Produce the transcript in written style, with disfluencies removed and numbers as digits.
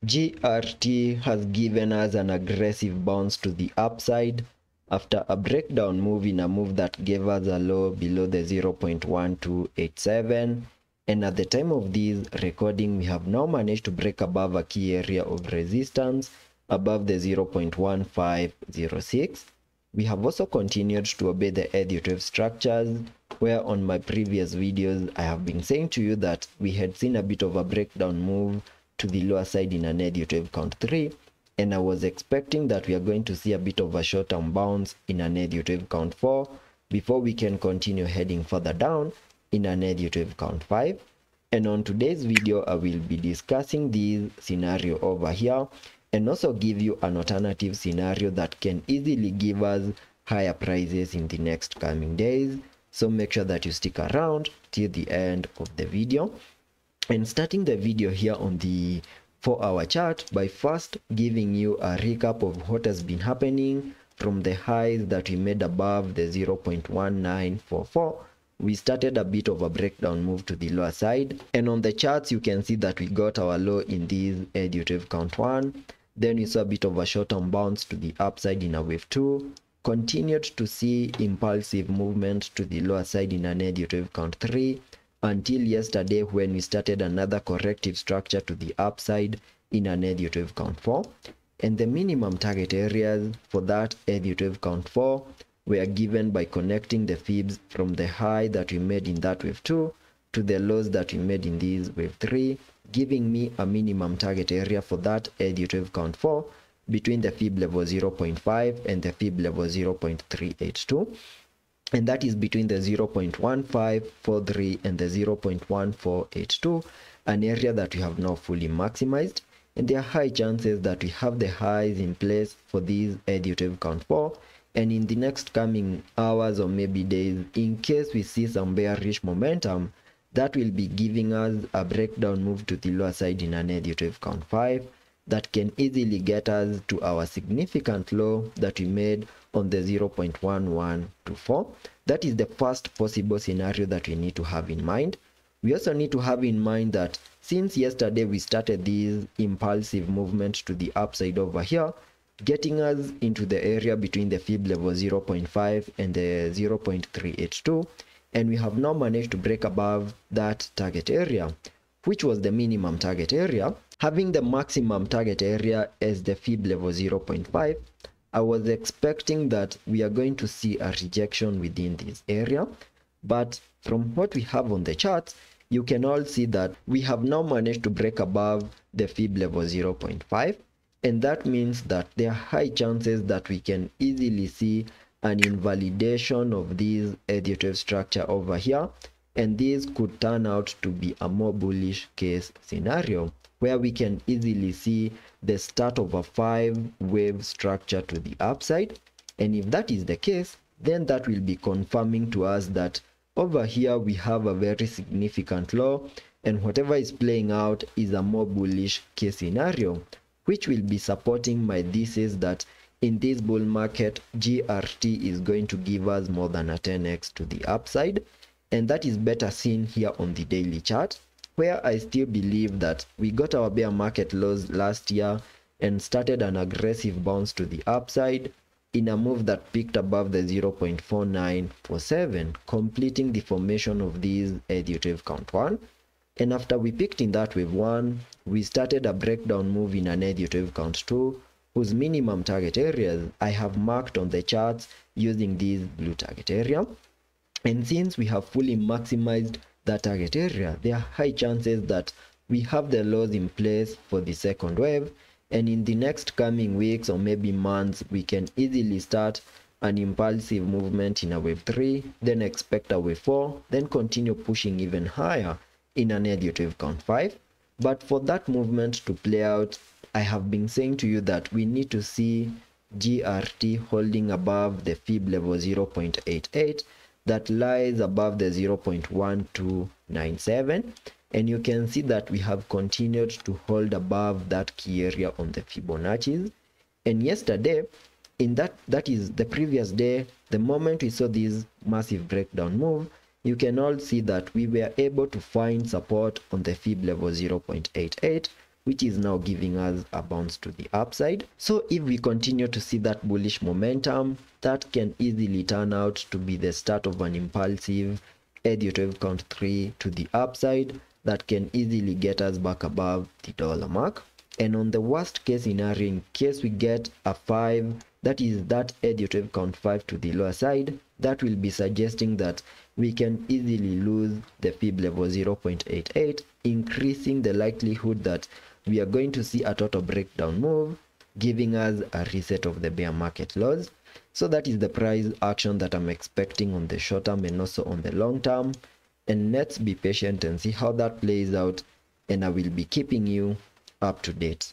GRT has given us an aggressive bounce to the upside after a breakdown move in a move that gave us a low below the 0.1287, and at the time of this recording we have now managed to break above a key area of resistance above the 0.1506. We have also continued to obey the Elliot wave structures, where on my previous videos I have been saying to you that we had seen a bit of a breakdown move to the lower side in an Elliot wave count 3, and I was expecting that we are going to see a bit of a short-term bounce in an Elliot wave count 4 before we can continue heading further down in an Elliot wave count 5. And on today's video I will be discussing this scenario over here and also give you an alternative scenario that can easily give us higher prices in the next coming days. So make sure that you stick around till the end of the video. And starting the video here on the 4-hour chart by first giving you a recap of what has been happening from the highs that we made above the 0.1944. We started a bit of a breakdown move to the lower side, and on the charts you can see that we got our low in this Elliot wave count 1, then we saw a bit of a short-term bounce to the upside in a wave 2, continued to see impulsive movement to the lower side in an Elliot wave count 3, until yesterday when we started another corrective structure to the upside in an Elliot wave count 4, and the minimum target areas for that Elliot wave count 4 were given by connecting the fibs from the high that we made in that wave 2 to the lows that we made in this wave 3, giving me a minimum target area for that Elliot wave count 4 between the fib level 0.5 and the fib level 0.382. And that is between the 0.1543 and the 0.1482, an area that we have now fully maximized, and there are high chances that we have the highs in place for these Elliot wave count 4, and in the next coming hours or maybe days, in case we see some bearish momentum, that will be giving us a breakdown move to the lower side in an Elliot wave count 5 that can easily get us to our significant low that we made on the 0.1124. That is the first possible scenario that we need to have in mind. We also need to have in mind that since yesterday we started this impulsive movement to the upside over here, getting us into the area between the fib level 0.5 and the 0.382, and we have now managed to break above that target area, which was the minimum target area. Having the maximum target area as the fib level 0.5, I was expecting that we are going to see a rejection within this area, but from what we have on the charts, you can all see that we have now managed to break above the fib level 0.5, and that means that there are high chances that we can easily see an invalidation of this Elliot wave structure over here, and this could turn out to be a more bullish case scenario, where we can easily see the start of a 5-wave structure to the upside. And if that is the case, then that will be confirming to us that over here we have a very significant low, and whatever is playing out is a more bullish case scenario, which will be supporting my thesis that in this bull market GRT is going to give us more than a 10x to the upside, and that is better seen here on the daily chart, where I still believe that we got our bear market lows last year and started an aggressive bounce to the upside in a move that peaked above the 0.4947, completing the formation of this Elliot wave count 1. And after we peaked in that wave 1, we started a breakdown move in an Elliot wave count 2, whose minimum target areas I have marked on the charts using this blue target area. And since we have fully maximized that target area, there are high chances that we have the lows in place for the second wave, and in the next coming weeks or maybe months we can easily start an impulsive movement in a wave 3, then expect a wave 4, then continue pushing even higher in an Elliot wave count 5. But for that movement to play out, I have been saying to you that we need to see GRT holding above the fib level 0.88 that lies above the 0.1297, and you can see that we have continued to hold above that key area on the Fibonacci's. And yesterday, in that is the previous day, the moment we saw this massive breakdown move, you can all see that we were able to find support on the fib level 0.88, which is now giving us a bounce to the upside. So if we continue to see that bullish momentum, that can easily turn out to be the start of an impulsive Elliot wave count 3 to the upside that can easily get us back above the dollar mark. And on the worst case scenario, in case we get a 5, that is that Elliot wave count 5 to the lower side, that will be suggesting that we can easily lose the fib level 0.88, increasing the likelihood that we are going to see a total breakdown move, giving us a reset of the bear market lows. So that is the price action that I'm expecting on the short term and also on the long term. And let's be patient and see how that plays out, and I will be keeping you up to date.